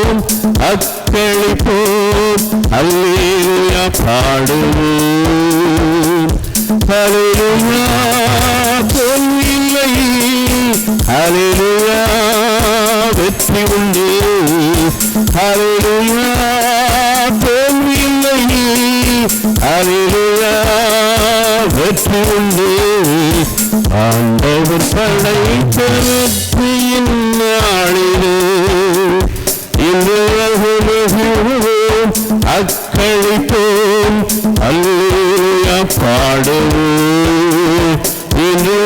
அக்களிப்போம் அக்களிப்போம் அல்லேலூயா பாடுவோம். ஹல்லேலூயா தோல்வியில்லை, ஹல்லேலூயா வெற்றி உண்டு, ஹல்லேலூயா தோல்வியில்லை, ஹல்லேலூயா வெற்றி உண்டு. ஆண்டவர் படைத்த வெற்றியின் நாளிலே இன்று அக்களிப்போம் அல்லேலூயா பாடுவோம். இன்று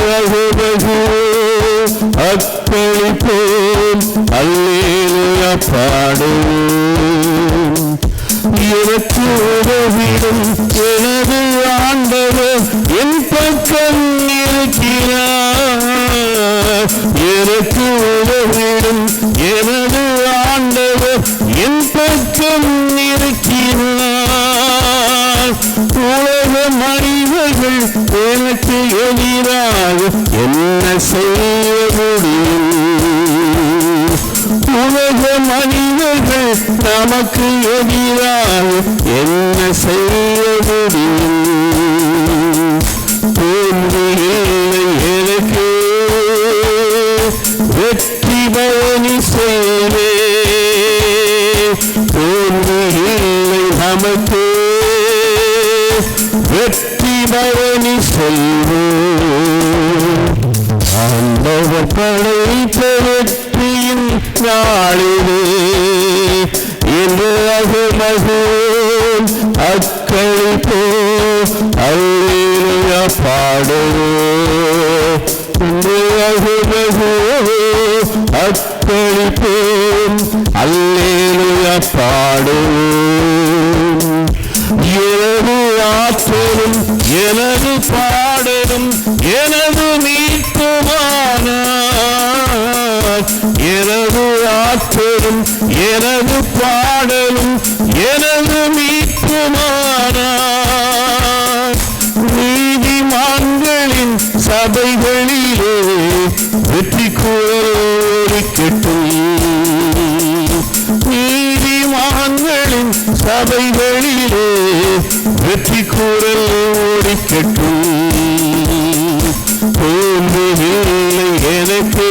அக்களிப்போம் அல்லேலூயா பாடுவோம். எனக்கு உதவிடும் எனது ஆண்டவர் என் பக்கம் இருக்கிறார். எனக்கு உதவிடும் எனது ஆண்டவர் என் பக்கம் இருக்கிறார். உலக மனிதர்கள் எனக்கு எதிராக என்ன செய்ய முடியும்? உலக மனிதர்கள் நமக்கு எதிராக என்ன செய்ய முடியும்? தோல்வியில்லை எனக்கு, வெற்றி பவனி செய்வே. தோல்வியில்லை நமக்கு, வெற்றி பவனி செல்வோம். ஆண்டவர் படைத்த வெற்றியின் நாளிலே இன்று அகமகிழ்வோம் அக்களிப்போம் அல்லேலூயா பாடுவோம். இன்று அகமகிழ்வோம் அக்களிப்போம் அல்லேலூயா பாடுவோம். எனது ஆற்றலும் எனது பாடலும் எனது மீட்புமானார். எனது ஆற்றலும் எனது பாடலும் எனது மீட்புமானார். நீதிமான்களின் சபைகளிலே வெற்றி குரல் ஒலிக்கட்டும். நீதிமான்களின் சபைகளிலே வெற்றி குரல் ஒலிக்கட்டும். தோல்வியில்லை எனக்கு,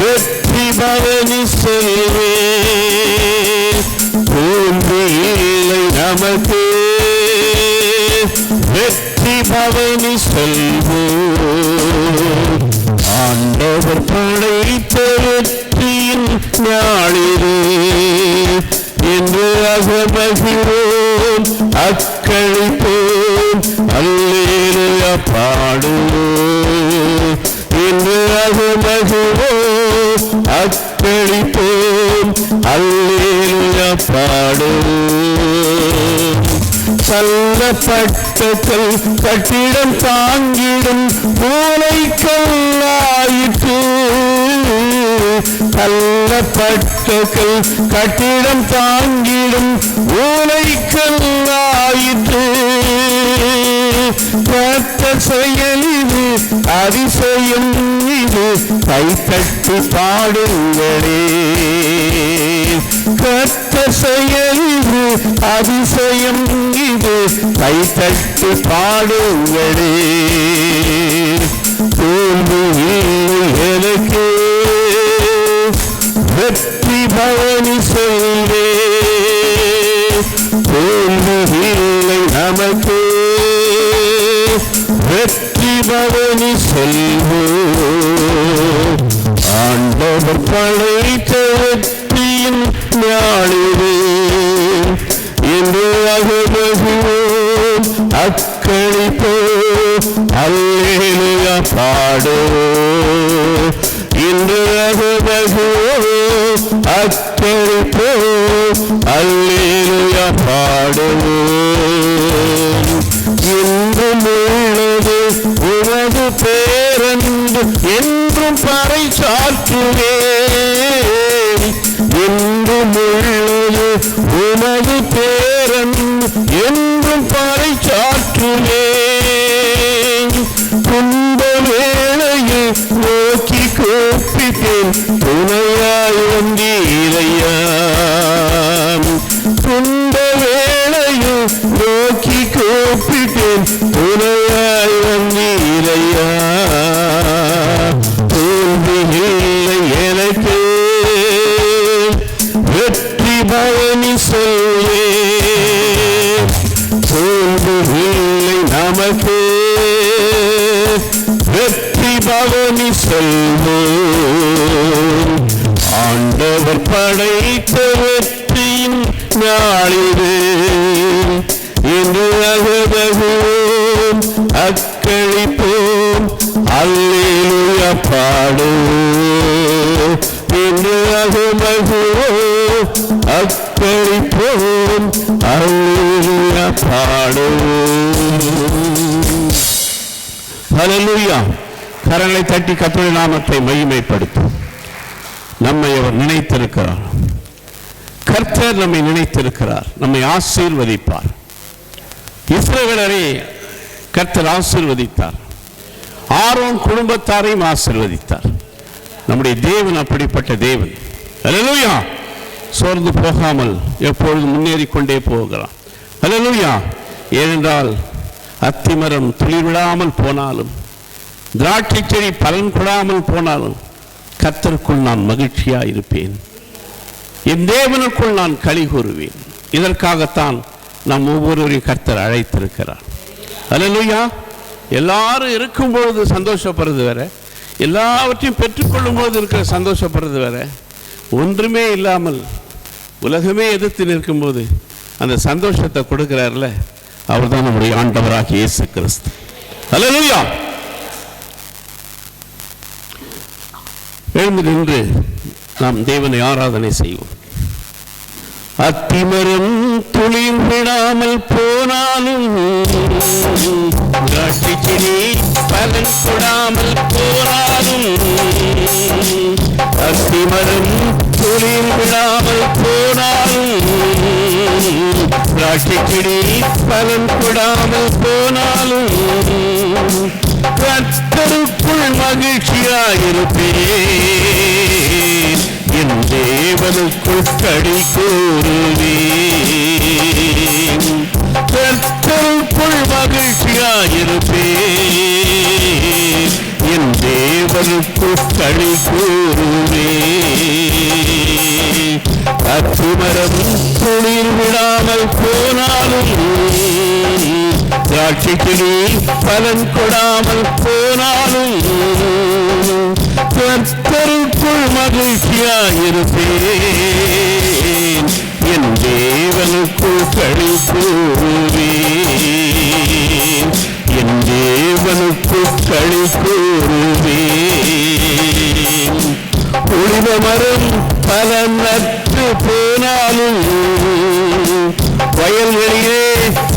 வெற்றி பவனி செல்வே. தோல்வியில்லை நமக்கு, வெற்றி பவனி செல்வோம். ஆண்டவர் படைத்த வெற்றியின் நாளிலே இன்று அகமகிழ்வோம் அக்களிப்போம் அல்லேலூயா பாடுவோம். இன்று அகமகிழ்வோம் அக்களிப்போம் அல்லேலூயா பாடுவோம். தள்ளப்பட்ட கட்டிடம் தாங்கிடும் மூளைக்கல்லாயிற்று. தள்ளப்பட்ட கட்டிடம் தாங்கிடும் மூளைக்கல்லாயிற்று. கர்த்தர் செயல் இது அதிசயம் இது, கைத்தட்டி பாடுங்களே. கர்த்தர் செயல் இது அதிசயம் இது, கைத்தட்டி பாடுங்களே. தோல்வியில்லை எனக்கு, வெற்றி பவனி செல்வே. தோல்வியில்லை நமக்கு, வெற்றி பவனி செல்வோம். ஆண்டவர் படைத்த வெற்றியின் நாளிலே இன்று அகமகிழ்வோம் அக்களிப்போம் அல்லேலூயா பாடுவோம். இன்று அகமகிழ்வோம் அக்களிப்போம் அல்லேலூயா பாடுவோம். இன்றும் உள்ளது உமது பேரன்பு என்றும் பறைசாற்றுவேன். இன்றும் உள்ளது உமது பேரன்பு என்றும் பறைசாற்றுவேன். துன்ப வேளையில் நோக்கி கூப்பிட்டேன், துணையாய் வந்தீர் பவனி செல்வே தோல்வியில்லை நமக்கு வெற்றி பவனி செல்வே ஆண்டவர் படைத்த வெற்றியின் நாளிலே இன்று அகதகுவோம் அக்களிப்போம் அல்லேலூயா பாடுவோம் இன்று அகதகுவோம் அக்களிப்போம் அல்லேலூயா பாடுவோம். ஹல்லேலூயா. கரங்களை தட்டி கர்த்தருடைய நாமத்தை மகிமைப்படுத்தும். நம்மை அவர் நினைத்திருக்கிறார். கர்த்தர் நம்மை நினைத்திருக்கிறார். நம்மை ஆசீர்வதிப்பார். இஸ்ரவேலரை கர்த்தர் ஆசீர்வதித்தார். ஆரோன் குடும்பத்தாரையும் ஆசீர்வதித்தார். நம்முடைய தேவன் அப்படிப்பட்ட தேவன். ஹல்லேலூயா. சோர்ந்து போகாமல் எப்பொழுதும் முன்னேறி கொண்டே போகிறான். ஹல்லேலூயா. ஏனென்றால் அத்திமரம் துளிர் விடாமல் போனாலும் திராட்சை செடி பலன் கொடாமல் போனாலும் கர்த்தருக்குள் நான் மகிழ்ச்சியாக இருப்பேன். என் தேவனுக்குள் நான் களி கூறுவேன். இதற்காகத்தான் நாம் ஒவ்வொருவரையும் கர்த்தர் அழைத்திருக்கிறார். ஹல்லேலூயா. எல்லாரும் இருக்கும்பொழுது சந்தோஷப்படுறது வேற, எல்லாவற்றையும் பெற்றுக்கொள்ளும் போது இருக்கிற சந்தோஷப்படுறது வேற, ஒன்றுமே இல்லாமல் உலகமே எதிர்த்து நிற்கும்போது அந்த சந்தோஷத்தை கொடுக்கிறார்ல, அவர் தான் நம்முடைய ஆண்டவராகிய இயேசு கிறிஸ்து. ஹல்லேலூயா. எழுந்து நின்று நாம் தேவனை ஆராதனை செய்வோம். அத்திமரம் துளிர் விடாமல் போனாலும் திராட்சை செடி பலன் கொடாமல் போனாலும் அத்திமரம் துளிர் விடாமல் போனாலும் திராட்சை செடி பலன் கொடாமல் போனாலும் கர்த்தருக்குள் மகிழ்ச்சியாயிருப்பேன். என் தேவனுக்குள் களி கூறுவேன். கர்த்தருக்குள் மகிழ்ச்சியாயிருப்பேன். என் தேவனுக்குள் களி கூறுவேன். அத்திமரம் துளிர் விடாமல் போனாலும் திராட்சை செடி பலன் கொடாமல் போனாலும் கர்த்தருக்குள் மகிழ்ச்சியாயிருப்பேன். என் தேவனுக்குள் களி கூறுவேன். என் தேவனுக்குள் களி கூறுவேன். ஒளிவ மரம் பலனற்று போனாலும் வயல்களிலே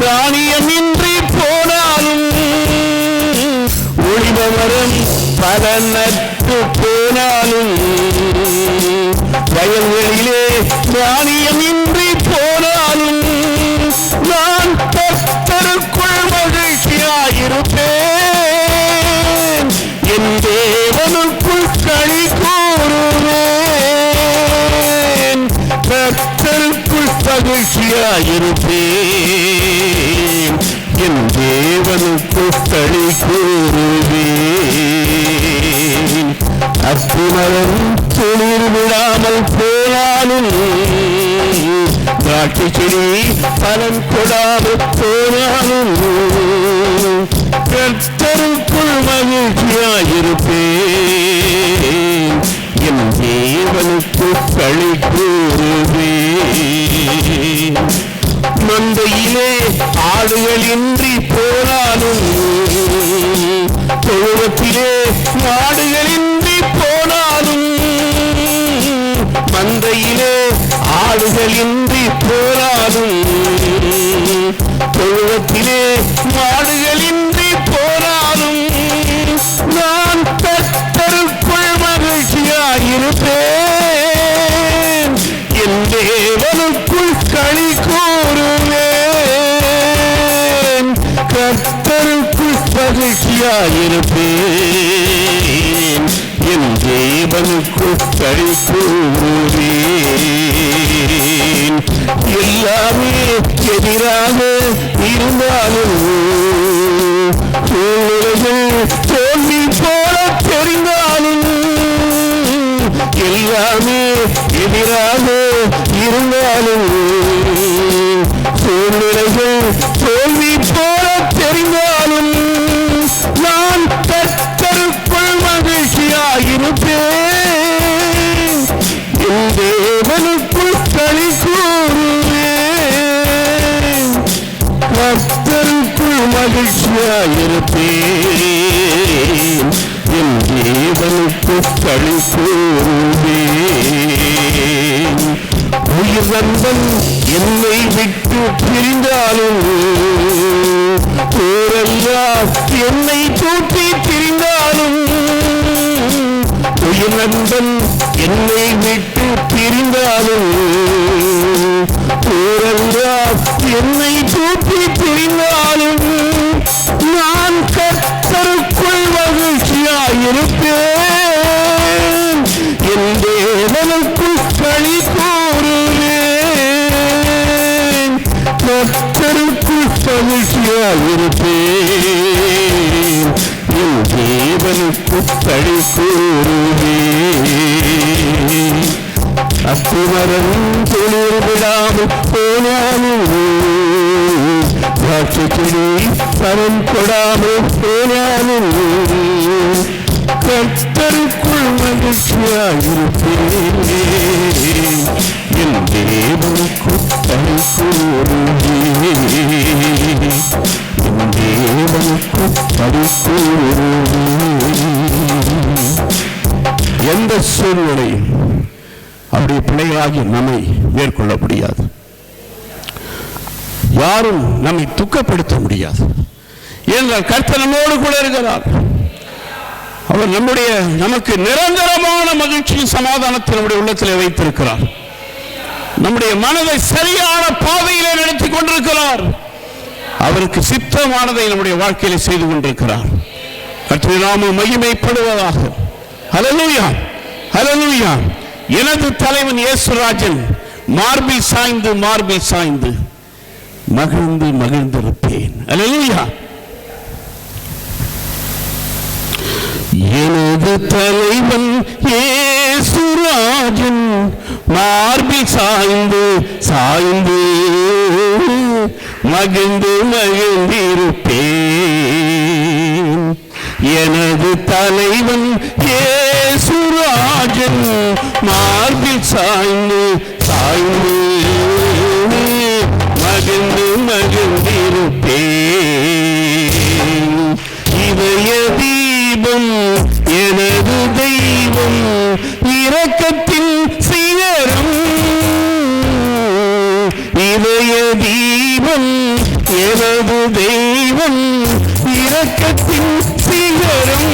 தானியமின்றி போனாலும் ஒளிவ மரம் பலனற்று போனாலும் வயல்களிலே தானியமின்றி போனாலும் நான் கர்த்தருக்குள் மகிழ்ச்சியாயிருப்பேன். என் தேவனுக்குள் களி கூறுவேன். கர்த்தருக்குள் மகிழ்ச்சியாயிருப்பேன். என் தேவனுக்குள் களி கூறுவேன். அத்திமரம் துளிர் விடாமல் போனாலும் திராட்சை செடி பலன் கொடாமல் போனாலும் கர்த்தருக்குள் மகிழ்ச்சியாயிருப்பேன். என் தேவனுக்குள் களி கூறுவேன். மந்தையிலே ஆடுகளின்றி போனாலும் தொழுவத்திலே மாடுகளின்றி போனாலும் மந்தையிலே ஆடுகளின்றி போனாலும் தொழுவத்திலே மாடுகளின்றி போனாலும் நான் கர்த்தருக்குள் மகிழ்ச்சியாயிருப்பேன். என் தேவனுக்குள் களி கூறுவேன். கர்த்தருக்குள் மகிழ்ச்சியாயிருப்பேன். என் தேவனுக்குள் களி கூறுவேன். எல்லாமே எதிராக இருந்தாலும் சூழ்நிலைகள் தோல்வி போல தெரிந்தாலும் எல்லாமே எதிராக இருந்தாலும், சூழ்நிலைகள் தோல்வி போல தெரிந்தாலும், நான் கர்த்தருக்குள் மகிழ்ச்சியாயிருப்பேன். என் தேவனுக்குள் களி கூறுவேன். கர்த்தருக்குள் மகிழ்ச்சியாயிருப்பேன். என் தேவனுக்குள் களி கூறுவேன். உயிர் நண்பன் என்னை விட்டு பிரிந்தாலும், போரெல்லாம் என்னை தூக்கி பிரிந்தாலும், உயிர் நண்பன் என்னை விட்டு பிரிந்தாலும், போரெல்லாம் என்னை தூக்கி பிரிந்தாலும், நான் கர்த்தருக்குள் மகிழ்ச்சியாயிருப்பேன். என் தேவனுக்குள் களி கூறுவேன். கர்த்தருக்குள் மகிழ்ச்சியாயிருப்பேன். என் தேவனுக்குள் களி கூறுவேன். அத்திமரம் துளிர் விடாமல் போனாலும், திராட்சைச்செடி பலன் கொடாமல் போனாலும், கர்த்தருக்குள் மகிழ்ச்சியாயிருப்பேன். என் தேவனுக்குள் களி கூறுவேன். என் தேவனுக்குள் களி கூறுவேன். எந்த சூழ்நிலை அவருடைய பிள்ளைகளாகி நம்மை மேற்கொள்ள முடியாது. யாரும் நம்மை துக்கப்படுத்த முடியாது. ஏனென்றால் கர்த்தர் நம்மோடு கூட இருக்கிறார். அவர் நமக்கு நிரந்தரமான மகிழ்ச்சியும் சமாதானத்தை நம்முடைய உள்ளத்தில் வைத்திருக்கிறார். நம்முடைய மனதை சரியான பாதையிலே நடத்தி கொண்டிருக்கிறார். அவருக்கு சித்தமானதை நம்முடைய வாழ்க்கையிலே செய்து கொண்டிருக்கிறார். கர்த்தருடைய நாமம் மகிமைப்படுவதாக. ஹல்லேலூயா, ஹல்லேலூயா. எனது தலைவன் இயேசுராஜன் மார்பில் சாய்ந்து மார்பில் சாய்ந்து மகிழ்ந்து மகிழ்ந்திருப்பேன். ஹல்லேலூயா. எனது தலைவன் இயேசுராஜன் மார்பில் சாய்ந்து சாய்ந்து மகிழ்ந்து மகிழ்ந்திருப்பேன். எனது தலைவன் இயேசுராஜன் மார்பில் சாய்ந்து சாய்ந்து மகிழ்ந்து மகிழ்ந்திருப்பேன். இதய தீபம் எனது தெய்வம், இரக்கத்தின் சிகரம். இதய தீபம் எனது தெய்வம், இரக்கத்தின் சிகரம்.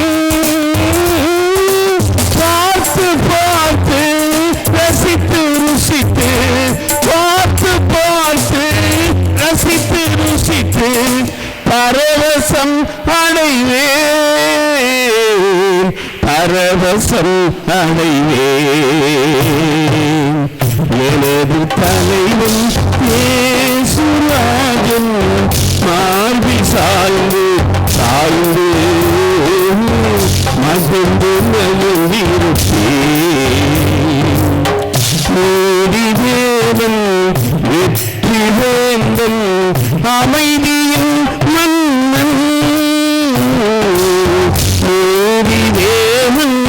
பார்த்து பார்த்து ரசித்து ருசித்து, பார்த்து பார்த்து ரசித்து ருசித்து பரவசம் அடைவேன், பரவசம் அடைவேன். எனது தலைவன் இயேசுராஜன் மார்பில் சாய்ந்து சாய்ந்து மகிழ்ந்து மகிழ்ந்திருப்பேன். நீதிவேந்தன் வெற்றி வேந்தன் அமைதியின் மன்னன். நீதிவேந்தன்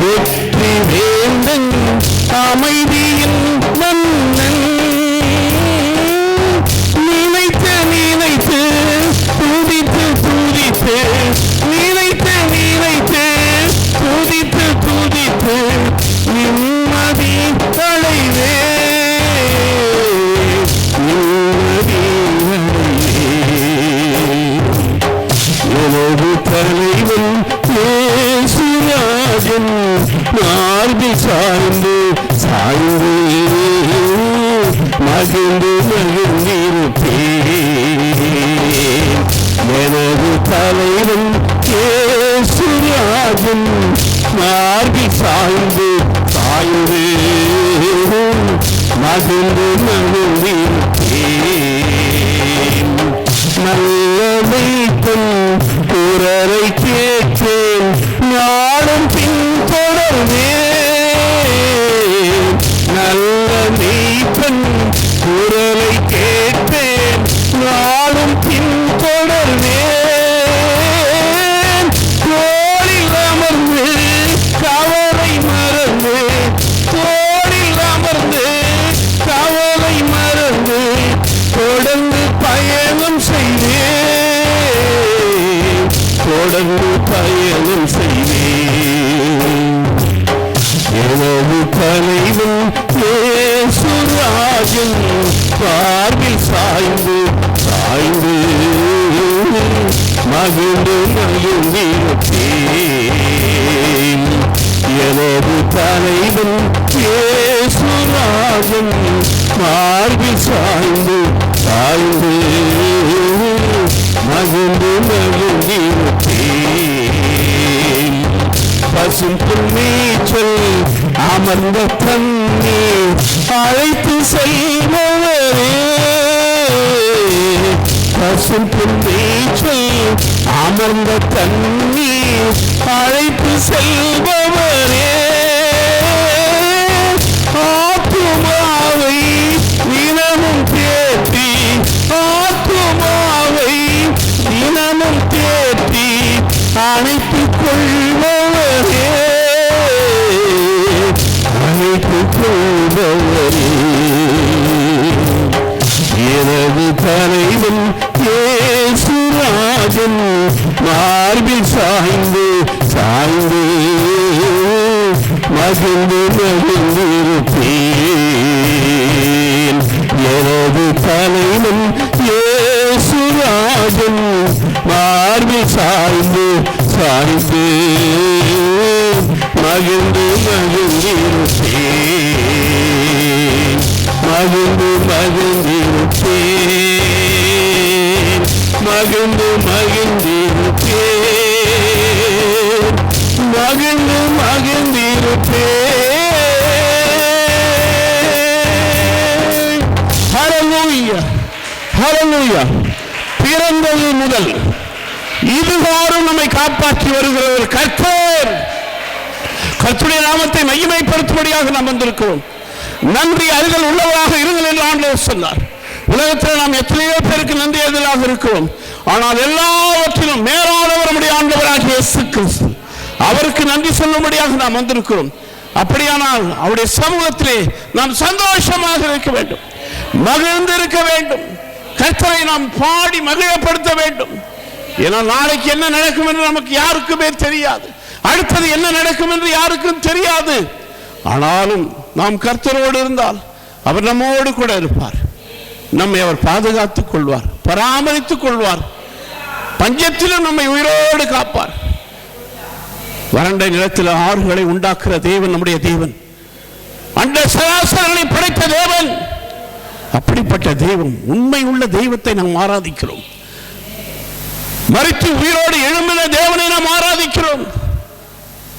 வெற்றி வேந்தன் அமைதியின் மன்னன். நினைத்து நினைத்து துதித்து துதித்து, நினைத்து நினைத்து துதித்து துதித்து நிம்மதி அடைவேன், நிம்மதி அடைவேன். எனது தலைவன் இயேசுராஜன் மார்பில் சாய்ந்து சாய்ந்து மகிழ்ந்து மகிழ்ந்திருப்பேன். எனது தலைவன் இயேசுராஜன் மார்பில் சாய்ந்து சாய்ந்து மகிழ்ந்து மகிழ்ந்திருப்பேன். நல்ல மேய்ப்பன் குரலை கேட்பேன், நானும் பின்தொடர்வேன். மெய்ப்பன் குரலை கேட்பேன், நாளும் பின்தொடர்வேன். தோளில் அமர்ந்து கவலை மறந்து, தோளில் அமர்ந்து கவலை மறந்து தொடர்ந்து பயணம் செய்வேன், தொடர்ந்து பயணம் செய்வேன். எனது தலைவன் இயேசுராஜன் பார்வில் சாய்ந்து சாய்ந்து மகிழ்ந்து மகிழ்ந்திருப்பேன். எனது தலைவன் இயேசுராஜன் பார்வில் சாய்ந்து சாய்ந்து மகிழ்ந்து மகிழ்ந்திருப்பேன். பசும் புல்மேச்சல் அமர்ந்த தண்ணீர் அழைத்து செல்பவரே, பசும் புல்மேச்சல் அமர்ந்த தண்ணீர் அழைத்து செல்பவரே, ஆத்துமாவை தினமும் தேற்றி, ஆத்துமாவை தினமும் தேற்றி அணைத்துக் கொள்பவரே, அணைத்துக் கொள்பவரே. எனது தலைவன் இயேசுராஜன் மார்பில் சாய்ந்து சாய்ந்து மகிழ்ந்து மகிழ்ந்திருப்பேன். எனது தலைவன் இயேசுராஜன் மார்பில் சாய்ந்து சாய்ந்து மகிழ்ந்து மகிழ்ந்திருப்பேன், மகிழ்ந்து மகிழ்ந்திருப்பேன், மகிழ்ந்து மகிழ்ந்திருப்பேன், மகிழ்ந்து மகிழ்ந்திருப்பேன். ஹல்லேலூயா, ஹல்லேலூயா. பிறந்தது முதல் இதுகாரும் நம்மை காப்பாற்றி வருகிற ஒரு கர்த்தர். கர்த்தருடைய நாமத்தை மகிமைப்படுத்தும்படியாக நாம் வந்திருக்கிறோம். நன்றி அறிதல் உள்ளவராக இருங்கள் என்று ஆண்டவர் சொன்னார். உலகத்தில் நாம் எத்தனையோ பேருக்கு நன்றி அறிதலாக இருக்கிறோம். ஆனால் எல்லாவற்றிலும் மேலானவர் நம்முடைய ஆண்டவராகிய இயேசு கிறிஸ்து. அவருக்கு நன்றி சொல்லும்படியாக நாம் வந்திருக்கிறோம். அப்படியானால் அவருடைய சமூகத்திலே நாம் சந்தோஷமாக இருக்க வேண்டும், மகிழ்ந்து இருக்க வேண்டும். கர்த்தரை நாம் பாடி மகிழப்படுத்த வேண்டும். ஏன்னா நாளைக்கு என்ன நடக்கும் என்று நமக்கு யாருக்குமே தெரியாது. அடுத்தது என்ன நடக்கும் என்று யாருக்கும் தெரியாது. ஆனாலும் நாம் கர்த்தரோடு இருந்தால் அவர் நம்மோடு கூட இருப்பார். நம்மை அவர் பாதுகாத்துக் கொள்வார், பராமரித்துக் கொள்வார். பஞ்சத்திலும் நம்மை உயிரோடு காப்பார். வறண்ட நிலத்தில் ஆறுகளை உண்டாக்குற தேவன் நம்முடைய தேவன். அண்ட சராசரங்களை படைத்த தேவன். அப்படிப்பட்ட தெய்வம், உண்மை உள்ள தெய்வத்தை நாம் ஆராதிக்கிறோம். மரித்து உயிரோடு எழும்பின தேவனை நாம் ஆராதிக்கிறோம்.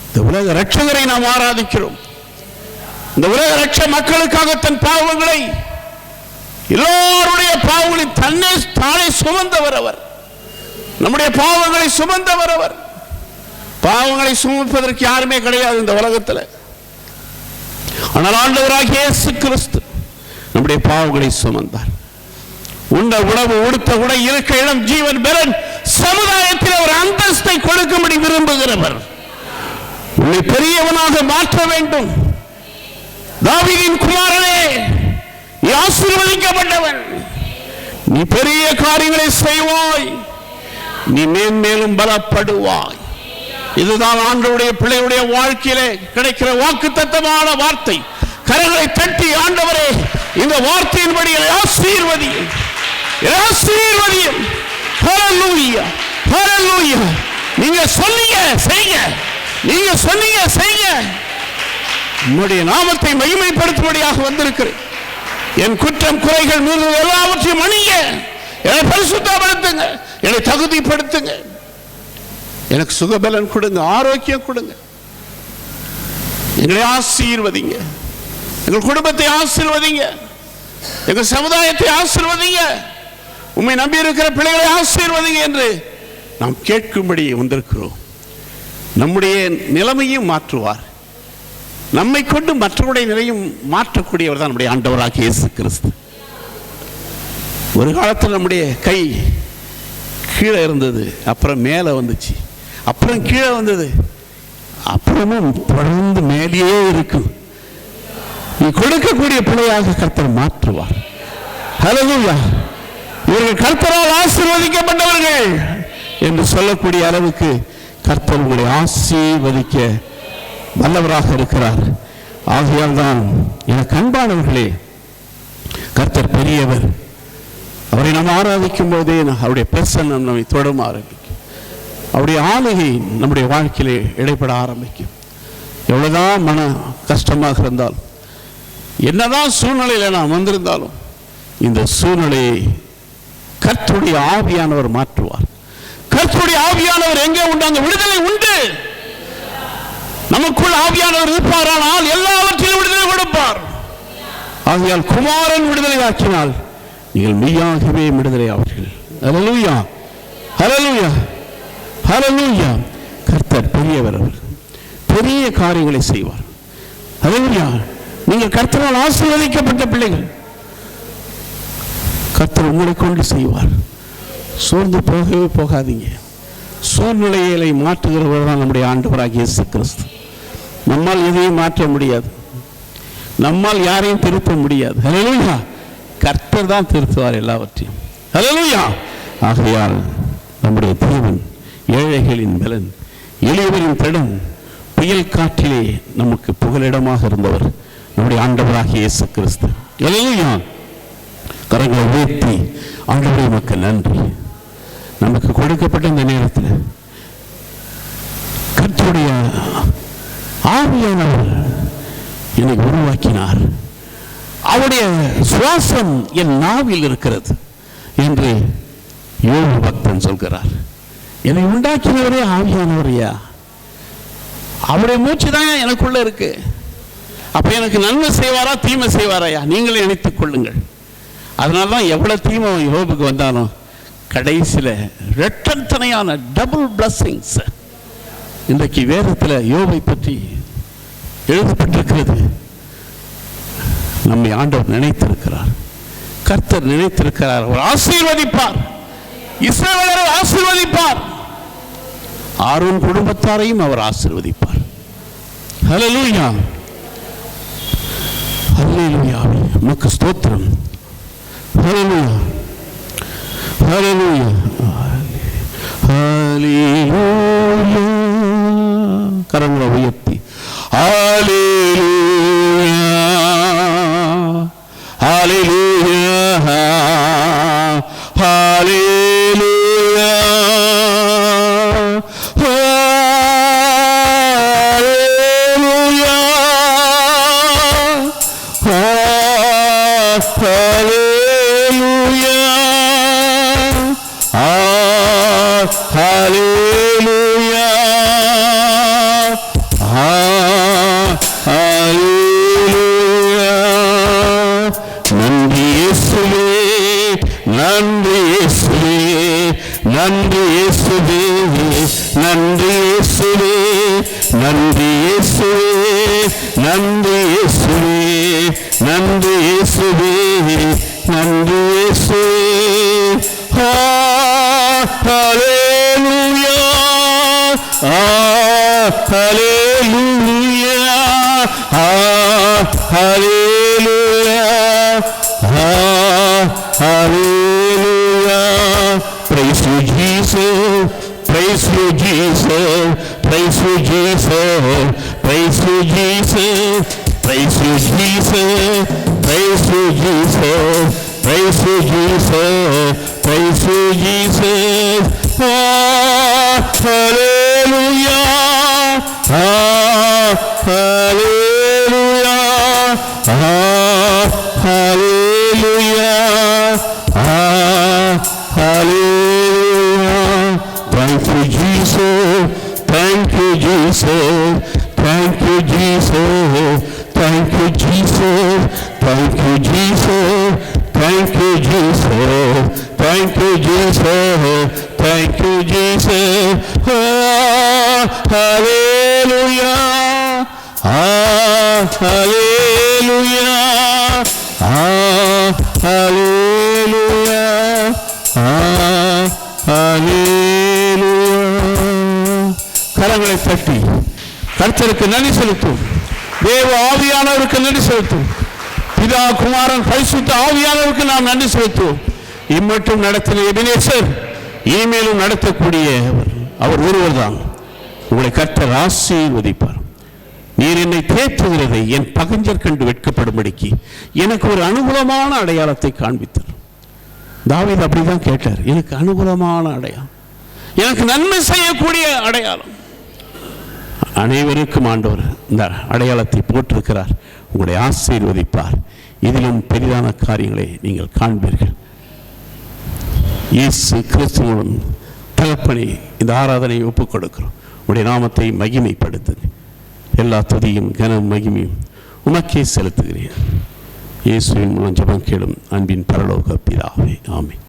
இந்த உலக ரட்சகரை நாம் ஆராதிக்கிறோம். இந்த உலக ரட்ச மக்களுக்காக தன் பாவங்களை, எல்லோருடைய பாவங்களை தானே சுமந்தவர் அவர். நம்முடைய பாவங்களை சுமந்தவர் அவர். பாவங்களை சுமப்பதற்கு யாருமே கிடையாது இந்த உலகத்தில். ஆனால் ஆண்டவராகிய இயேசு கிறிஸ்து நம்முடைய பாவங்களை சுமந்தார். உண்ட உணவு, உடுத்த உடை, இருக்க இடம், ஜீவன் பெறன், சமுதாயத்தில் ஒரு அந்தஸ்தை கொடுக்கும்படி விரும்புகிறவர். உன்னை பெரியவனாக மாற்ற வேண்டும். தாவீதின் குமாரனே, நீ ஆசீர்வதிக்கப்பட்டவன். நீ பெரிய காரியங்களை செய்வாய், நீ மேன்மேலும் பலப்படுவாய். இதுதான் ஆண்டவருடைய பிள்ளையுடைய வாழ்க்கையிலே கிடைக்கிற வாக்குத்தத்தமான வார்த்தை. கரங்களை தட்டி, ஆண்டவரே இந்த வார்த்தையின்படி ஆசீர்வதியும், ஆசீர்வதியும். ஹல்லேலூயா, ஹல்லேலூயா. நீங்க சொன்னீங்க செய்யுங்க, நீங்க சொன்னீங்க செய்யுங்க. உம்முடைய நாமத்தை மகிமைப்படுத்தும்படியாக வந்திருக்கிறேன். என் குற்றம் குறைகள் மீது எல்லாவற்றையும் மன்னிங்க, என்னை பரிசுத்தப்படுத்துங்க, என்னை தகுதிப்படுத்துங்க. எனக்கு சுகபலன் கொடுங்க, ஆரோக்கியம் கொடுங்க. எங்களை ஆசீர்வதிங்க, எங்கள் குடும்பத்தை ஆசீர்வதிங்க, எங்கள் சமுதாயத்தை ஆசீர்வதிங்க, உம்மை நம்பி இருக்கிற பிள்ளைகளை ஆசீர்வதிங்க என்று நாம் கேட்கும்படி வந்திருக்கிறோம். நம்முடைய நிலைமையும் மாற்றுவார், நம்மை கொண்டு மற்றவருடைய நிலையும் மாற்றக்கூடியவர் தான் நம்முடைய ஆண்டவராகிய இயேசு கிறிஸ்து. ஒரு காலத்தில் நம்முடைய கை கீழே இருந்தது, அப்புறம் மேலே வந்துச்சு, அப்புறம் கீழே வந்தது, அப்புறமும் தொடர்ந்து மேலேயே இருக்கும். நீ கொடுக்கக்கூடிய பிள்ளையாக கர்த்தர் மாற்றுவார். ஹல்லேலூயா. இவர்கள் கர்த்தரால் ஆசீர்வதிக்கப்பட்டவர்கள் என்று சொல்லக்கூடிய அளவுக்கு கர்த்தர் உங்களை ஆசீர்வதிக்க வல்லவராக இருக்கிறார். ஆகையால் தான் எனக்கு அன்பானவர்களே, கர்த்தர் பெரியவர். அவரை நாம் ஆராதிக்கும் போதே அவருடைய பிரசன்னம் நம்மை தொடும் ஆரம்பிக்கும். அவருடைய ஆளுகை நம்முடைய வாழ்க்கையிலே இடைப்பட ஆரம்பிக்கும். எவ்வளவுதான் மன கஷ்டமாக இருந்தாலும், என்னதான் சூழ்நிலையில் நாம் வந்திருந்தாலும், இந்த சூழ்நிலையை கர்த்தருடைய ஆவியானவர் மாற்றுவார். கர்த்தருடைய ஆவியானவர் எங்கே உண்டு அங்கே விடுதலை உண்டு. நமக்குள் ஆவியானவர் இருப்பாரானால் எல்லாவற்றிலும் விடுதலை கொடுப்பார். ஆகையால் குமாரன் விடுதலை ஆக்கினால் நீங்கள் மெய்யாகவே விடுதலை ஆவீர்கள். ஹல்லேலூயா, ஹல்லேலூயா, ஹல்லேலூயா. கர்த்தர் பெரியவர், அவர் பெரிய காரியங்களை செய்வார். ஹல்லேலூயா. நீங்கள் கர்த்தரால் ஆசீர்வதிக்கப்பட்ட பிள்ளைகள், கர்த்தர் உங்களை கொண்டு செய்வார். சோர்ந்து போகவே போகாதீங்க. சூழ்நிலைகளை மாற்றுகிறவர் தான் நம்முடைய ஆண்டவராகிய இயேசு கிறிஸ்து. நம்மால் எதையும் மாற்ற முடியாது, நம்மால் யாரையும் திருத்த முடியாது. ஹல்லேலூயா. கர்த்தர் தான் திருத்துவார் எல்லாவற்றையும். ஹல்லேலூயா. ஆகையால் நம்முடைய தேவன் ஏழைகளின் பலன், எளியவரின் திடன், புயல் காற்றிலே நமக்கு புகலிடமாக இருந்தவர் நம்முடைய ஆண்டவராகிய இயேசு கிறிஸ்து. ஹல்லேலூயா. கரங்களை உயர்த்தி ஆண்டவரே உமக்கு நன்றி. நமக்கு கொடுக்கப்பட்ட இந்த நேரத்தில் கர்த்தருடைய ஆவியானவர் என்னை உருவாக்கினார். அவருடைய சுவாசம் என் நாவில் இருக்கிறது என்று யோபு பக்தன் சொல்கிறார். என்னை உண்டாக்கினவரே ஆவியானவரையா, அவருடைய மூச்சு தான் எனக்குள்ள இருக்கு. அப்ப எனக்கு நன்மை செய்வாரா தீமை செய்வாராயா? நீங்களே நினைத்துக் கொள்ளுங்கள். அதனால்தான் எவ்வளவு தீமை யோபுக்கு வந்தாலும் கடைசியில் இரட்டத்தனையான டபுள் பிளஸிங்ஸ் இன்றைக்கு வேதத்தில் யோபை பற்றி எழுதப்பட்டிருக்கிறது. நம்மை ஆண்டவர் நினைத்திருக்கிறார், கர்த்தர் நினைத்திருக்கிறார். அவர் ஆசீர்வதிப்பார், இஸ்ரவேலரை ஆசீர்வதிப்பார், ஆரோன் குடும்பத்தாரையும் அவர் ஆசீர்வதிப்பார். ஹல்லேலூயா, ஹல்லேலூயா. உமக்கு ஸ்தோத்திரம். ஹல்லேலூயா, ஹல்லேலூயா, ஹல்லேலூயா. கரங்களை உயர்த்தி ஹல்லேலூயா, ஹல்லேலூயா, ஹல்லேலூயா, ஹல்லேலூயா, ஹல்லேலூயா. நன்றி இயேசுவே, நன்றி இயேசுவே, நன்றி இயேசுவே, நன்றி இயேசுவே, நன்றி இயேசுவே, நன்றி இயேசுவே, நன்றி இயேசுவே, நன்றி இயேசுவே. ஹல்லேலூயா, ஹல்லேலூயா, ஹல்லேலூயா, ஹல்லேலூயா. Praise you Jesus, praise you Jesus, praise you Jesus, praise you Jesus, praise you Jesus, praise you Jesus, praise you Jesus, praise you Jesus. Hallelujah, hallelujah, hallelujah, hallelujah. Thank you Jesus, thank you Jesus, thank you Jesus, thank you Jesus, thank you Jesus, thank you Jesus, thank you Jesus, thank you Jesus. Hallelujah, hallelujah. கர்த்தருக்கு நன்றி செலுத்தும். தேவ ஆவியானவருக்கு நன்றி செலுத்தும். பிதா குமாரன் பரிசுத்த ஆவியானவருக்கு நாம் நன்றி செலுத்துவோம். இம்மட்டும் நடத்தின எபினேசர் இனிமேலும் நடத்தக்கூடிய அவர் ஒருவர் தான். உங்களை கர்த்தர் ஆசீர்வதிப்பார். நீர் என்னை தேற்றுகிறதை என் பகைஞர் கண்டு வெட்கப்படும்படிக்கு எனக்கு ஒரு அனுகூலமான அடையாளத்தை காண்பித்தார். தாவீது அப்படிதான் கேட்டார், எனக்கு அனுகூலமான அடையாளம், எனக்கு நன்மை செய்யக்கூடிய அடையாளம். அனைவருக்கும் ஆண்டவர் இந்த அடையாளத்தை போட்டிருக்கிறார். உங்களை ஆசீர்வதிப்பார். இதிலும் பெரிதான காரியங்களை நீங்கள் காண்பீர்கள். இயேசு கிறிஸ்து மூலம் தகப்பனே, இந்த ஆராதனையை ஒப்புக் கொடுக்கிறோம். உடைய நாமத்தை மகிமைப்படுத்து. எல்லா துதியும் கனம் மகிமையும் உமக்கே செலுத்துகிறேன். இயேசுவின் மூலம் ஜெபம் கேளும் அன்பின் பரலோக பிதாவே, ஆமென்.